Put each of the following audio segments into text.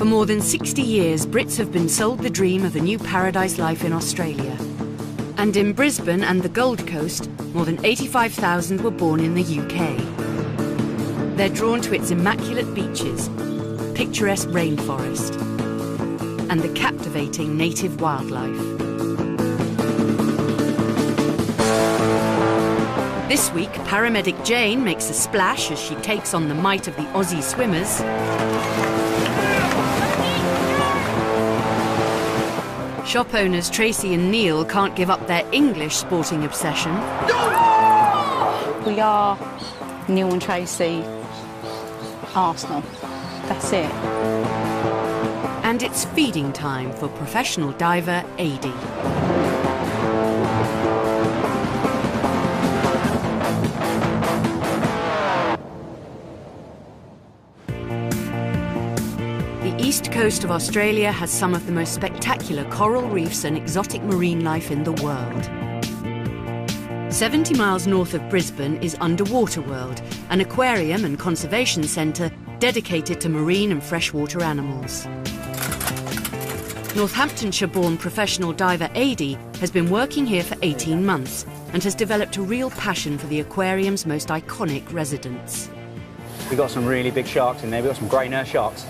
For more than 60 years, Brits have been sold the dream of a new paradise life in Australia. And in Brisbane and the Gold Coast, more than 85,000 were born in the UK. They're drawn to its immaculate beaches, picturesque rainforest, and the captivating native wildlife. This week, paramedic Jane makes a splash as she takes on the might of the Aussie swimmers. Shop owners Tracy and Neil can't give up their English sporting obsession. We are Neil and Tracy, Arsenal. That's it. And it's feeding time for professional diver Adi. The east coast of Australia has some of the most spectacular coral reefs and exotic marine life in the world. 70 miles north of Brisbane is Underwater World, an aquarium and conservation centre dedicated to marine and freshwater animals. Northamptonshire-born professional diver Adi has been working here for 18 months and has developed a real passion for the aquarium's most iconic residents. We've got some really big sharks in there. We've got some grey nurse sharks.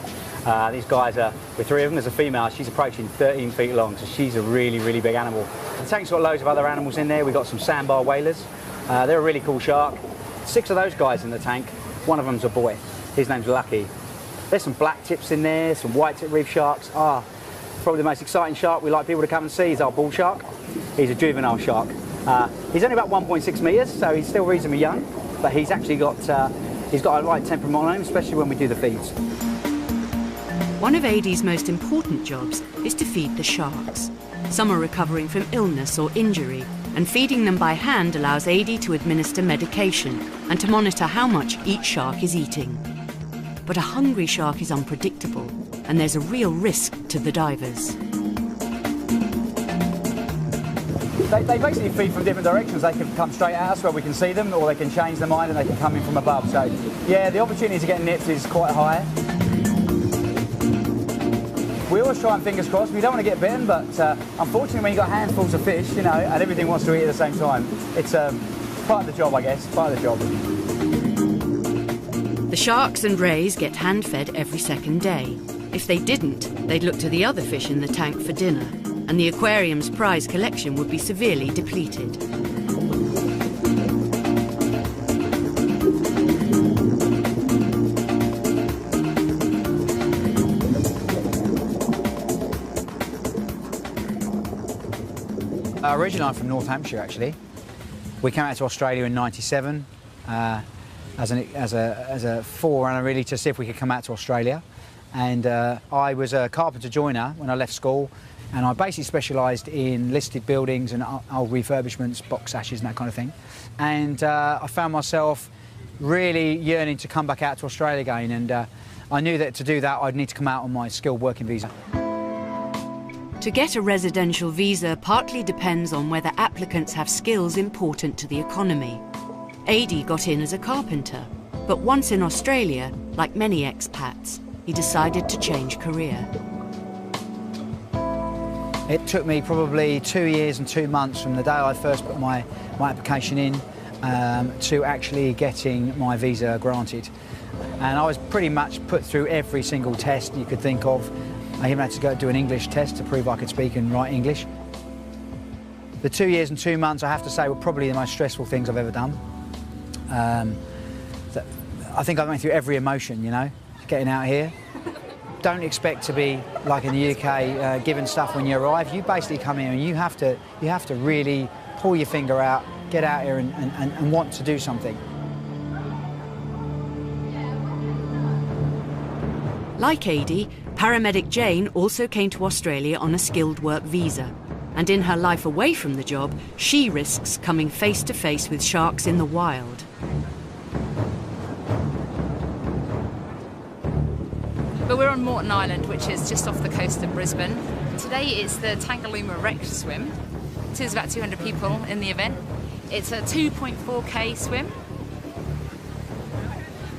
These guys are, with three of them, there's a female, she's approaching 13 feet long, so she's a really, really big animal. The tank's got loads of other animals in there. We've got some sandbar whalers. They're a really cool shark. 6 of those guys in the tank. One of them's a boy. His name's Lucky. There's some black tips in there, some white tip reef sharks. Probably the most exciting shark we like people to come and see is our bull shark. He's a juvenile shark. He's only about 1.6 metres, so he's still reasonably young, but he's actually got, he's got a right temperament on him, especially when we do the feeds. One of Adi's most important jobs is to feed the sharks. Some are recovering from illness or injury, and feeding them by hand allows Adi to administer medication and to monitor how much each shark is eating. But a hungry shark is unpredictable, and there's a real risk to the divers. They basically feed from different directions. They can come straight at us where we can see them, or they can change their mind and they can come in from above. So, yeah, the opportunity to get nipped is quite high. We always try and fingers crossed. We don't want to get bitten, but unfortunately when you've got handfuls of fish, you know, and everything wants to eat at the same time, it's part of the job, I guess, part of the job. The sharks and rays get hand-fed every second day. If they didn't, they'd look to the other fish in the tank for dinner, and the aquarium's prize collection would be severely depleted. Originally I'm from North Hampshire, actually. We came out to Australia in '97 as a forerunner, really, to see if we could come out to Australia. And I was a carpenter joiner when I left school, and I basically specialised in listed buildings and old refurbishments, box ashes and that kind of thing. And I found myself really yearning to come back out to Australia again, and I knew that to do that I'd need to come out on my skilled working visa. To get a residential visa partly depends on whether applicants have skills important to the economy. Adi got in as a carpenter, but once in Australia, like many expats, he decided to change career. It took me probably 2 years and 2 months from the day I first put my application in to actually getting my visa granted. And I was pretty much put through every single test you could think of. I even had to go do an English test to prove I could speak and write English. The 2 years and 2 months, I have to say, were probably the most stressful things I've ever done. I think I went through every emotion, you know, getting out here. Don't expect to be, like in the UK, given stuff when you arrive. You basically come here and you have to really pull your finger out, get out here and want to do something. Like Adi, paramedic Jane also came to Australia on a skilled work visa. And in her life away from the job, she risks coming face to face with sharks in the wild. But we're on Moreton Island, which is just off the coast of Brisbane. Today it's the Tangalooma Wreck Swim. There's about 200 people in the event. It's a 2.4k swim.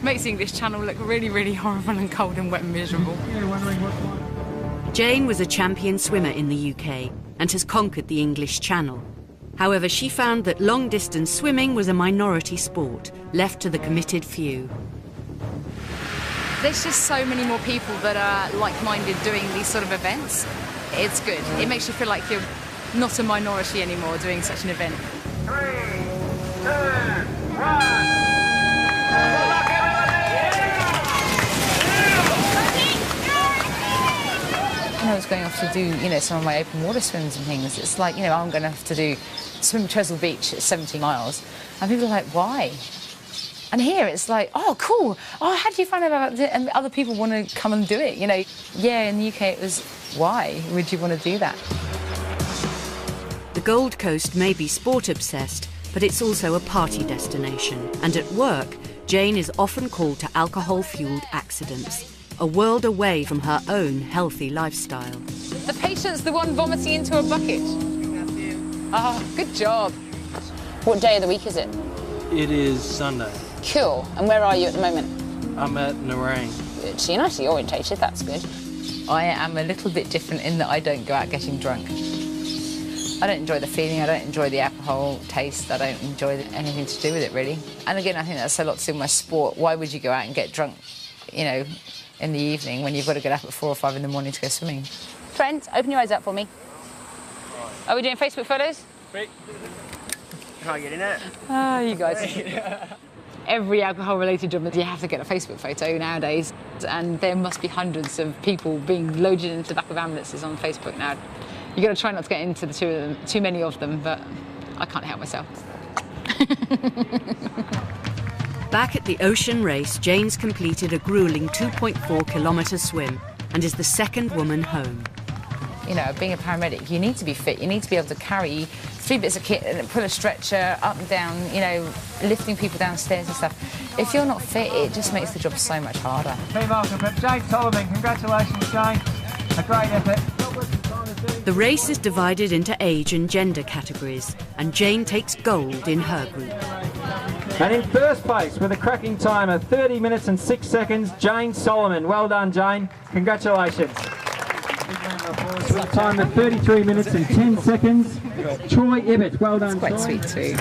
makes the English Channel look really, really horrible and cold and wet and miserable. Jane was a champion swimmer in the UK and has conquered the English Channel. However, she found that long-distance swimming was a minority sport, left to the committed few. There's just so many more people that are like-minded doing these sort of events. It's good. It makes you feel like you're not a minority anymore doing such an event. 3, 2, 1. When I was going off to do, some of my open water swims and things, it's like, I'm going to have to swim Trestle Beach at 70 miles. And people are like, why? And here it's like, oh, cool. Oh, how do you find out about it? And other people want to come and do it, Yeah, in the UK it was, why would you want to do that? The Gold Coast may be sport-obsessed, but it's also a party destination. And at work, Jane is often called to alcohol-fuelled accidents, a world away from her own healthy lifestyle. The patient's the one vomiting into a bucket. Oh, good job. What day of the week is it? It is Sunday. Cool. And where are you at the moment? I'm at Nerang. Good. So you're nicely orientated, that's good. I am a little bit different in that I don't go out getting drunk. I don't enjoy the feeling, I don't enjoy the alcohol taste, I don't enjoy anything to do with it, really. And again, I think that's a lot to do with my sport. Why would you go out and get drunk, in the evening when you've got to get up at 4 or 5 in the morning to go swimming? Friends, open your eyes up for me. Are we doing Facebook photos? Can I get in it? Oh, you guys. Every alcohol-related job, you have to get a Facebook photo nowadays, and there must be hundreds of people being loaded into the back of ambulances on Facebook now. You've got to try not to get into too many of them, but I can't help myself. Back at the ocean race, Jane's completed a gruelling 2.4-kilometre swim and is the second woman home. Being a paramedic, you need to be fit. You need to be able to carry 3 bits of kit and pull a stretcher up and down, lifting people downstairs and stuff. If you're not fit, it just makes the job so much harder. Female competitor, Jane Solomon. Congratulations, Jane. A great effort. The race is divided into age and gender categories, and Jane takes gold in her group. And in first place with a cracking time of 30 minutes and 6 seconds, Jane Solomon. Well done, Jane. Congratulations. With a time of 33 minutes and 10 seconds, Troy Ibbett. Well done, Quite Troy. sweet too.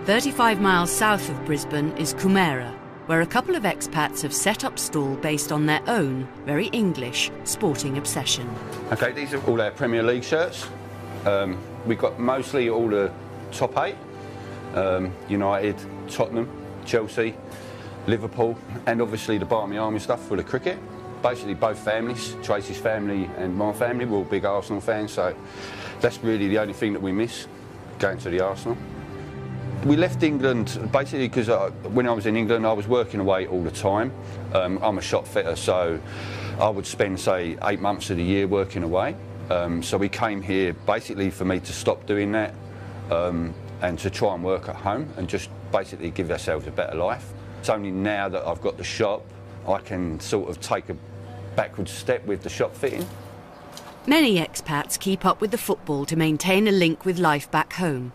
"35 miles south of Brisbane is Coomera, where a couple of expats have set up stall based on their own, very English, sporting obsession. Okay, these are all our Premier League shirts. We've got mostly all the top 8. United, Tottenham, Chelsea, Liverpool, and obviously the Barmy Army stuff for the cricket. Basically both families, Tracy's family and my family, we're all big Arsenal fans, so that's really the only thing that we miss, going to the Arsenal. We left England basically because when I was in England I was working away all the time. I'm a shop fitter, so I would spend, say, 8 months of the year working away. So we came here basically for me to stop doing that and to try and work at home and just basically give ourselves a better life. It's only now that I've got the shop I can sort of take a backward step with the shop fitting. Many expats keep up with the football to maintain a link with life back home.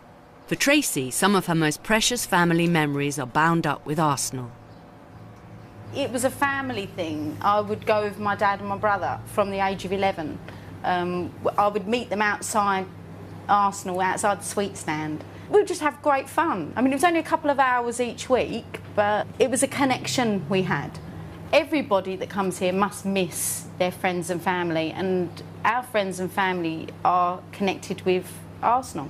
For Tracy, some of her most precious family memories are bound up with Arsenal. It was a family thing. I would go with my dad and my brother from the age of 11. I would meet them outside Arsenal, outside the sweet stand. We would just have great fun. I mean, it was only a couple of hours each week, but it was a connection we had. Everybody that comes here must miss their friends and family, and our friends and family are connected with Arsenal.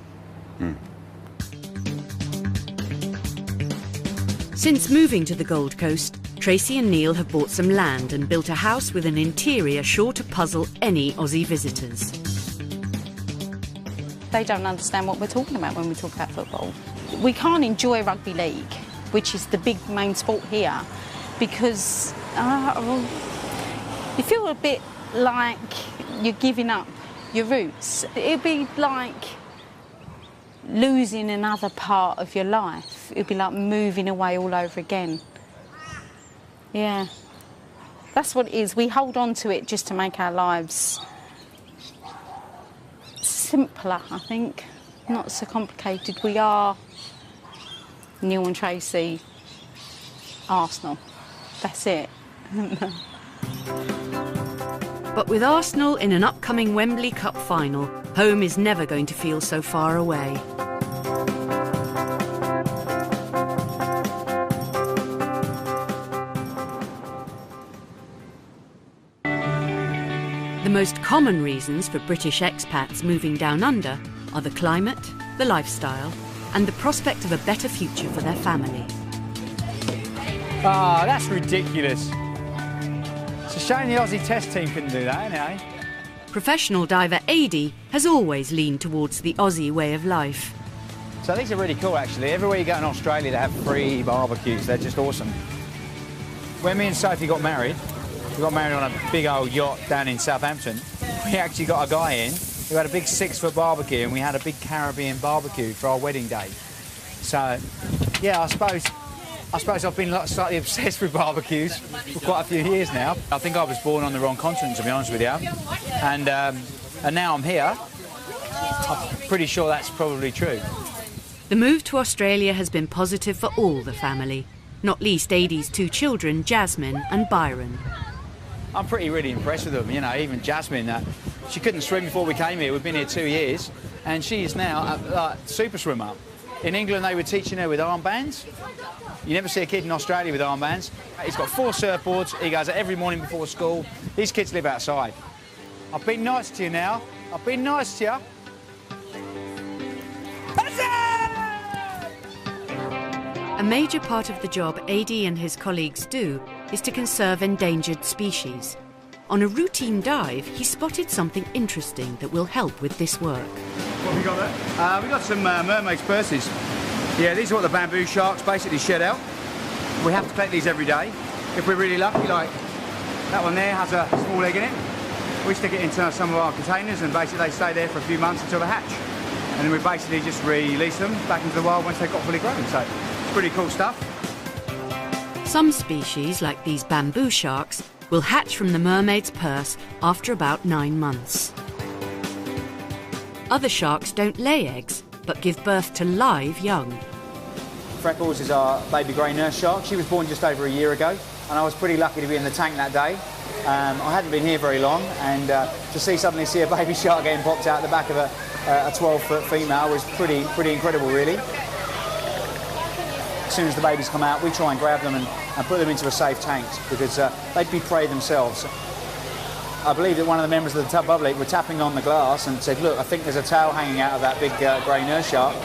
Since moving to the Gold Coast, Tracy and Neil have bought some land and built a house with an interior sure to puzzle any Aussie visitors. They don't understand what we're talking about when we talk about football. We can't enjoy rugby league, which is the big main sport here, because you feel a bit like you're giving up your roots. It'd be like losing another part of your life. It'd be like moving away all over again. Yeah, that's what it is. We hold on to it just to make our lives simpler, I think. Not so complicated. We are Neil and Tracy, Arsenal. That's it. But with Arsenal in an upcoming Wembley Cup final, home is never going to feel so far away. The most common reasons for British expats moving down under are the climate, the lifestyle, and the prospect of a better future for their family. Ah, that's ridiculous. It's a shame the Aussie Test team couldn't do that, anyway. Professional diver Adi has always leaned towards the Aussie way of life. So these are really cool, actually. Everywhere you go in Australia, they have free barbecues. They're just awesome. When me and Sophie got married, we got married on a big old yacht down in Southampton. We actually got a guy in who had a big 6-foot barbecue, and we had a big Caribbean barbecue for our wedding day. So, yeah, I suppose I've been slightly obsessed with barbecues for quite a few years now. I think I was born on the wrong continent, to be honest with you. And now I'm here. I'm pretty sure that's probably true. The move to Australia has been positive for all the family, not least Adi's 2 children, Jasmine and Byron. I'm really impressed with them, you know, even Jasmine. She couldn't swim before we came here. We've been here 2 years, and she is now a super swimmer. In England, they were teaching her with armbands. You never see a kid in Australia with armbands. He's got 4 surfboards. He goes every morning before school. These kids live outside. I've been nice to you now. I've been nice to you. A major part of the job Adi and his colleagues do is to conserve endangered species. On a routine dive, he spotted something interesting that will help with this work. What have we got there? We've got some mermaid's purses. Yeah, these are what the bamboo sharks basically shed out. We have to collect these every day. If we're really lucky, like that one there has a small egg in it, we stick it into some of our containers and basically they stay there for a few months until they hatch. And then we basically just release them back into the wild once they've got fully grown. So it's pretty cool stuff. Some species, like these bamboo sharks, will hatch from the mermaid's purse after about 9 months. Other sharks don't lay eggs, but give birth to live young. Freckles is our baby grey nurse shark. She was born just over a year ago, and I was pretty lucky to be in the tank that day. I hadn't been here very long, and to suddenly see a baby shark getting popped out the back of a 12-foot female was pretty incredible, really. As soon as the babies come out, we try and grab them and put them into a safe tank because they'd be prey themselves. I believe that one of the members of the public were tapping on the glass and said, look, I think there's a tail hanging out of that big grey nurse shark.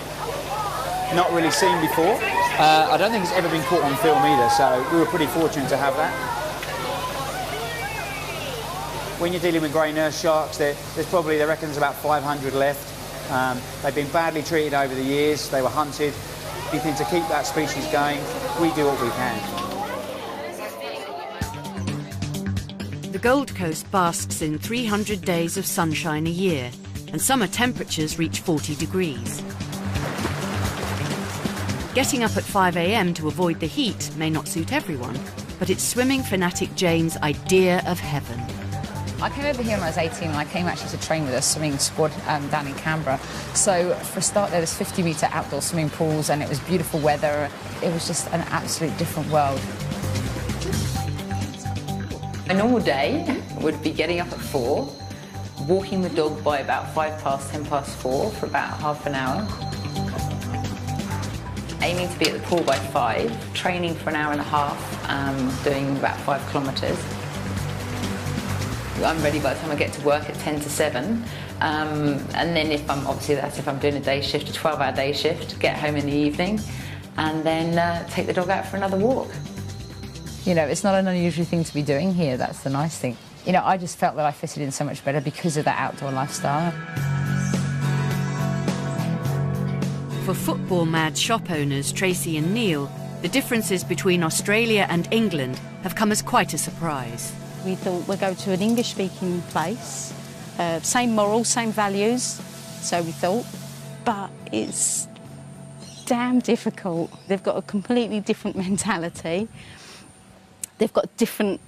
Not really seen before. I don't think it's ever been caught on film either, so we were pretty fortunate to have that. When you're dealing with grey nurse sharks, there's probably, they reckon there's about 500 left. They've been badly treated over the years. They were hunted. You think to keep that species going, we do what we can. The Gold Coast basks in 300 days of sunshine a year, and summer temperatures reach 40 degrees. Getting up at 5 a.m. to avoid the heat may not suit everyone, but it's swimming fanatic Jane's idea of heaven. I came over here when I was 18 and I came actually to train with a swimming squad down in Canberra. So for a start there was 50-metre outdoor swimming pools and it was beautiful weather. It was just an absolute different world. A normal day would be getting up at 4, walking the dog by about 10 past 4 for about half an hour, aiming to be at the pool by 5, training for an hour and a half, doing about 5 kilometres. I'm ready by the time I get to work at 10 to 7, and then if I'm doing a day shift, a 12-hour day shift, get home in the evening, and then take the dog out for another walk. You know, it's not an unusual thing to be doing here, that's the nice thing. You know, I just felt that I fitted in so much better because of that outdoor lifestyle. For football-mad shop owners Tracy and Neil, the differences between Australia and England have come as quite a surprise. We thought we'd go to an English-speaking place, same morals, same values, so we thought, but it's damn difficult. They've got a completely different mentality. They've got different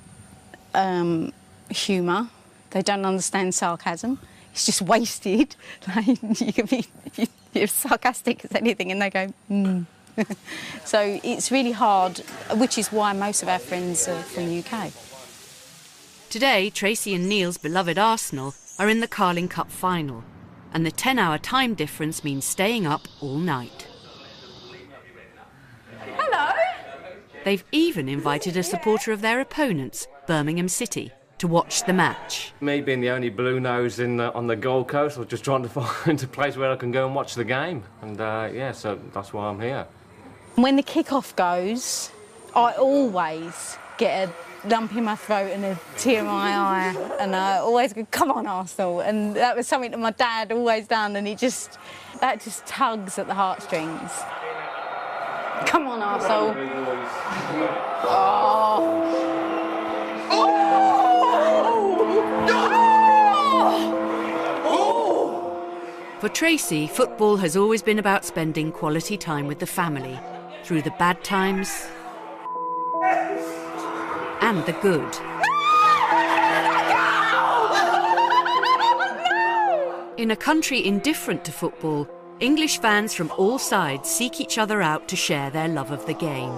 humour. They don't understand sarcasm. You it's just wasted. Like, you can be you're sarcastic as anything and they go, So it's really hard, which is why most of our friends are from the UK. Today, Tracy and Neil's beloved Arsenal are in the Carling Cup final, and the 10-hour time difference means staying up all night. Hello. They've even invited a supporter of their opponents, Birmingham City, to watch the match. Me being the only blue nose on the Gold Coast, I was just trying to find a place where I can go and watch the game. And yeah, so that's why I'm here. When the kick-off goes, I always get a lump in my throat and a tear in my eye, and I always go, come on, Arsenal. And that was something that my dad always done, and that just tugs at the heartstrings. Come on, Arsenal. For Tracy, football has always been about spending quality time with the family, through the bad times and the good. In a country indifferent to football, English fans from all sides seek each other out to share their love of the game.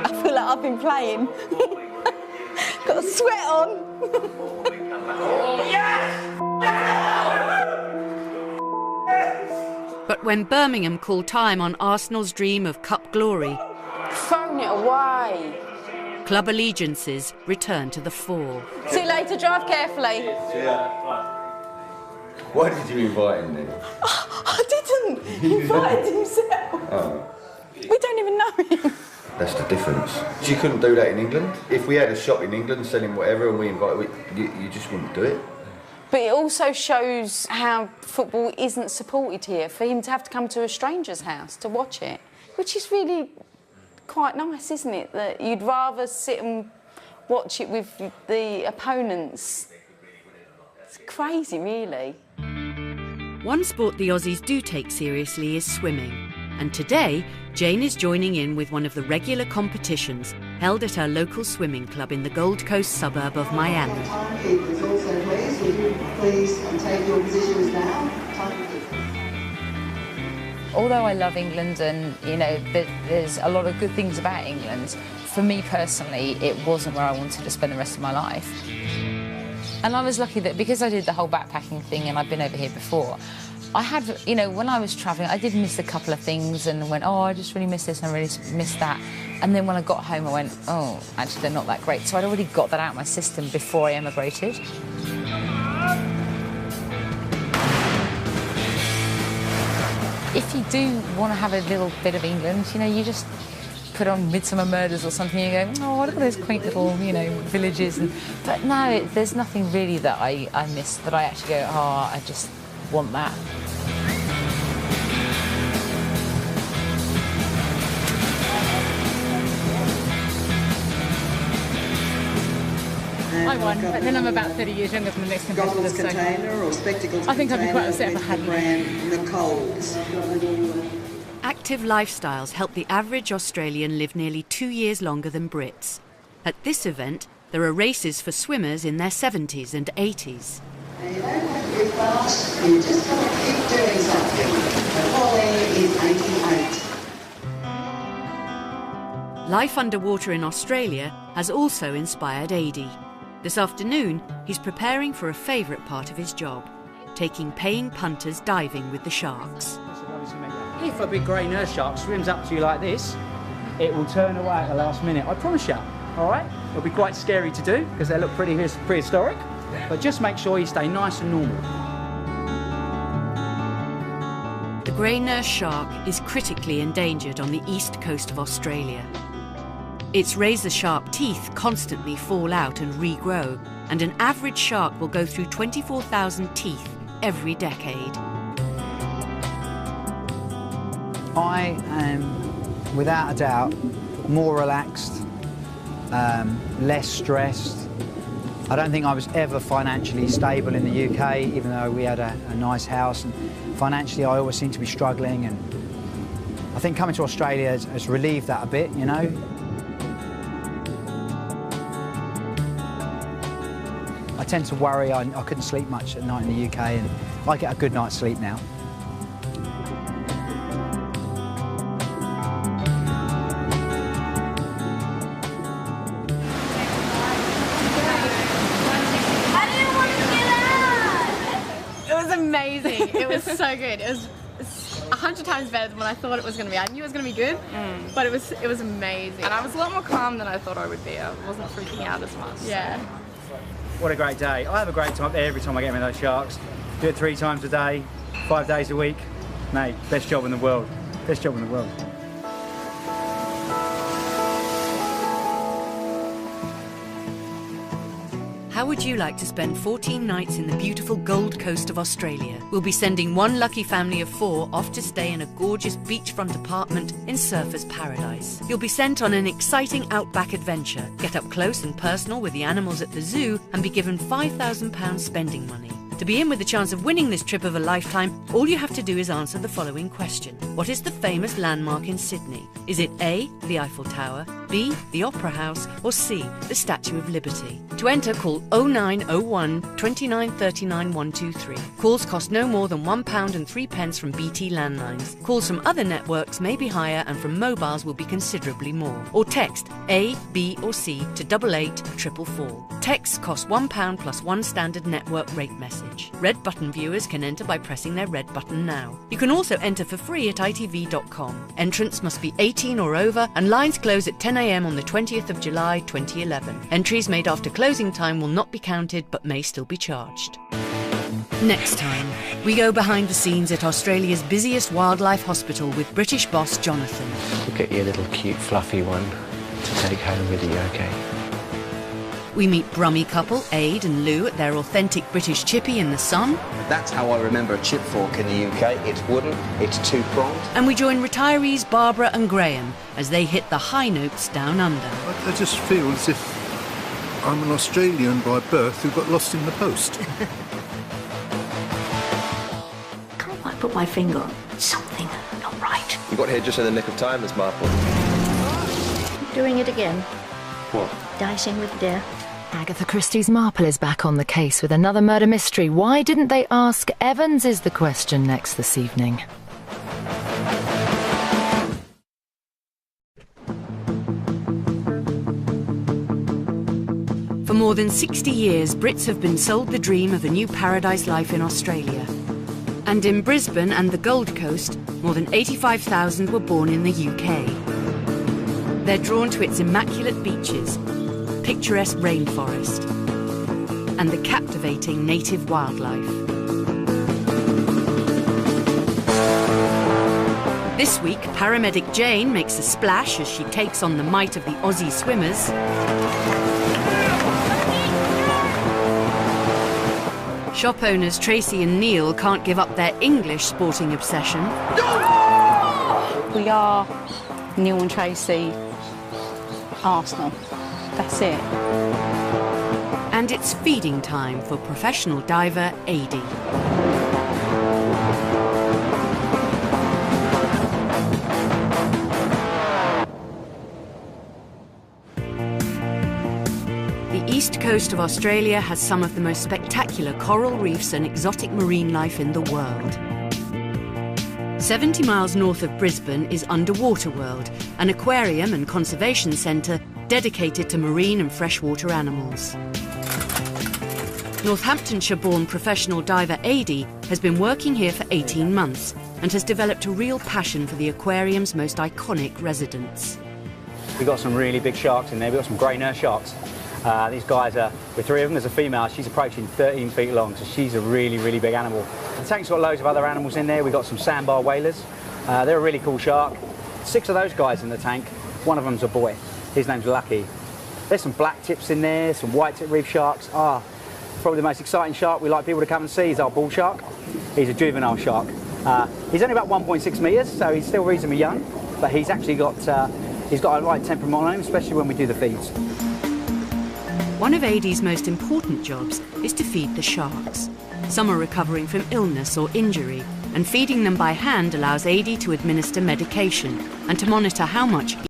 I feel like I've been playing. Got a sweat on. But when Birmingham call time on Arsenal's dream of cup glory, Thrown it away. club allegiances return to the fore. See you later, drive carefully. Why did you invite him then? I didn't. He invited himself. Oh, We don't even know him. that's the difference. You couldn't do that in England. If we had a shop in England selling whatever and we invited, you just wouldn't do it. But it also shows how football isn't supported here, for him to have to come to a stranger's house to watch it, which is really quite nice, isn't it? That you'd rather sit and watch it with the opponents. It's crazy, really. One sport the Aussies do take seriously is swimming, and today Jane is joining in with one of the regular competitions held at her local swimming club in the Gold Coast suburb of Miami. Timekeepers also, please. Would you please take your positions now? Although I love England and, you know, there's a lot of good things about England, for me personally, it wasn't where I wanted to spend the rest of my life. And I was lucky that because I did the whole backpacking thing and I've been over here before, I had, you know, when I was travelling, I did miss a couple of things and went, oh, I just really miss this and I really miss that. And then when I got home, I went, oh, actually, they're not that great. So I'd already got that out of my system before I emigrated. If you do want to have a little bit of England, you know, you just put on Midsummer Murders or something and you go, oh, look at those quaint little, you know, villages. But no, there's nothing really that I miss that I actually go, oh, I just want that. I won, but then I'm about 30 years younger than the next competitor, so I think I'd be quite upset if I hadn't. Active lifestyles help the average Australian live nearly 2 years longer than Brits. At this event, there are races for swimmers in their 70s and 80s. You don't have to be fast, you just got to keep doing something. The Holly is 88. Life underwater in Australia has also inspired Adi. This afternoon, he's preparing for a favourite part of his job, taking paying punters diving with the sharks. If a big grey nurse shark swims up to you like this, it will turn away at the last minute, I promise you, all right? It'll be quite scary to do because they look pretty prehistoric, but just make sure you stay nice and normal. The grey nurse shark is critically endangered on the east coast of Australia. Its razor-sharp teeth constantly fall out and regrow, and an average shark will go through 24,000 teeth every decade. I am, without a doubt, more relaxed, less stressed. I don't think I was ever financially stable in the UK, even though we had a nice house. And financially, I always seem to be struggling, and I think coming to Australia has relieved that a bit, you know. I tend to worry. I couldn't sleep much at night in the UK, and I get a good night's sleep now. It was amazing. It was so good. It was 100 times better than what I thought it was going to be. I knew it was going to be good, but it was amazing. And I was a lot more calm than I thought I would be. I wasn't freaking out as much. Yeah. What a great day. I have a great time up there every time I get in with those sharks. Do it 3 times a day, 5 days a week. Mate, best job in the world. Best job in the world. How would you like to spend 14 nights in the beautiful Gold Coast of Australia? We'll be sending one lucky family of 4 off to stay in a gorgeous beachfront apartment in Surfers Paradise. You'll be sent on an exciting outback adventure, get up close and personal with the animals at the zoo, and be given £5,000 spending money. To be in with the chance of winning this trip of a lifetime, all you have to do is answer the following question. What is the famous landmark in Sydney? Is it A, the Eiffel Tower, B, the Opera House, or C, the Statue of Liberty? To enter, call 0901 29 39 123. Calls cost no more than £1.03 from BT landlines. Calls from other networks may be higher, and from mobiles will be considerably more. Or text A, B or C to 88444. Texts cost £1 plus 1 standard network rate message. Red button viewers can enter by pressing their red button now. You can also enter for free at itv.com. Entrance must be 18 or over, and lines close at 10 a.m. on the 20th of July 2011. Entries made after closing time will not be counted but may still be charged. Next time, we go behind the scenes at Australia's busiest wildlife hospital with British boss Jonathan. Look at your little cute fluffy one to take home with you, okay? We meet Brummie couple Aid and Lou at their authentic British chippy in the sun. That's how I remember a chip fork in the UK. It's wooden, it's 2-pronged. And we join retirees Barbara and Graham as they hit the high notes down under. I just feel as if I'm an Australian by birth who got lost in the post. Can't quite put my finger on something not right. You got here just in the nick of time, Miss Marple. Doing it again. What? Dicing with death. Agatha Christie's Marple is back on the case with another murder mystery. Why didn't they ask Evans is the question next this evening. For more than 60 years, Brits have been sold the dream of a new paradise life in Australia. And in Brisbane and the Gold Coast, more than 85,000 were born in the UK. They're drawn to its immaculate beaches, picturesque rainforest, and the captivating native wildlife. This week, paramedic Jane makes a splash as she takes on the might of the Aussie swimmers. Shop owners Tracy and Neil can't give up their English sporting obsession. We are Neil and Tracy, Arsenal. That's it. And it's feeding time for professional diver Adi. The east coast of Australia has some of the most spectacular coral reefs and exotic marine life in the world. 70 miles north of Brisbane is Underwater World, an aquarium and conservation centre dedicated to marine and freshwater animals. Northamptonshire-born professional diver Adi has been working here for 18 months and has developed a real passion for the aquarium's most iconic residents. We've got some really big sharks in there. We've got some grey nurse sharks. These guys are, with 3 of them, there's a female, she's approaching 13 feet long, so she's a really, really big animal. The tank's got loads of other animals in there. We've got some sandbar whalers. They're a really cool shark. 6 of those guys in the tank. One of them's a boy. His name's Lucky. There's some black tips in there, some white tip reef sharks. Probably the most exciting shark we like people to come and see is our bull shark. He's a juvenile shark. He's only about 1.6 metres, so he's still reasonably young, but he's actually got, he's got a right temperament on him, especially when we do the feeds. One of Adi's most important jobs is to feed the sharks. Some are recovering from illness or injury, and feeding them by hand allows Adi to administer medication and to monitor how much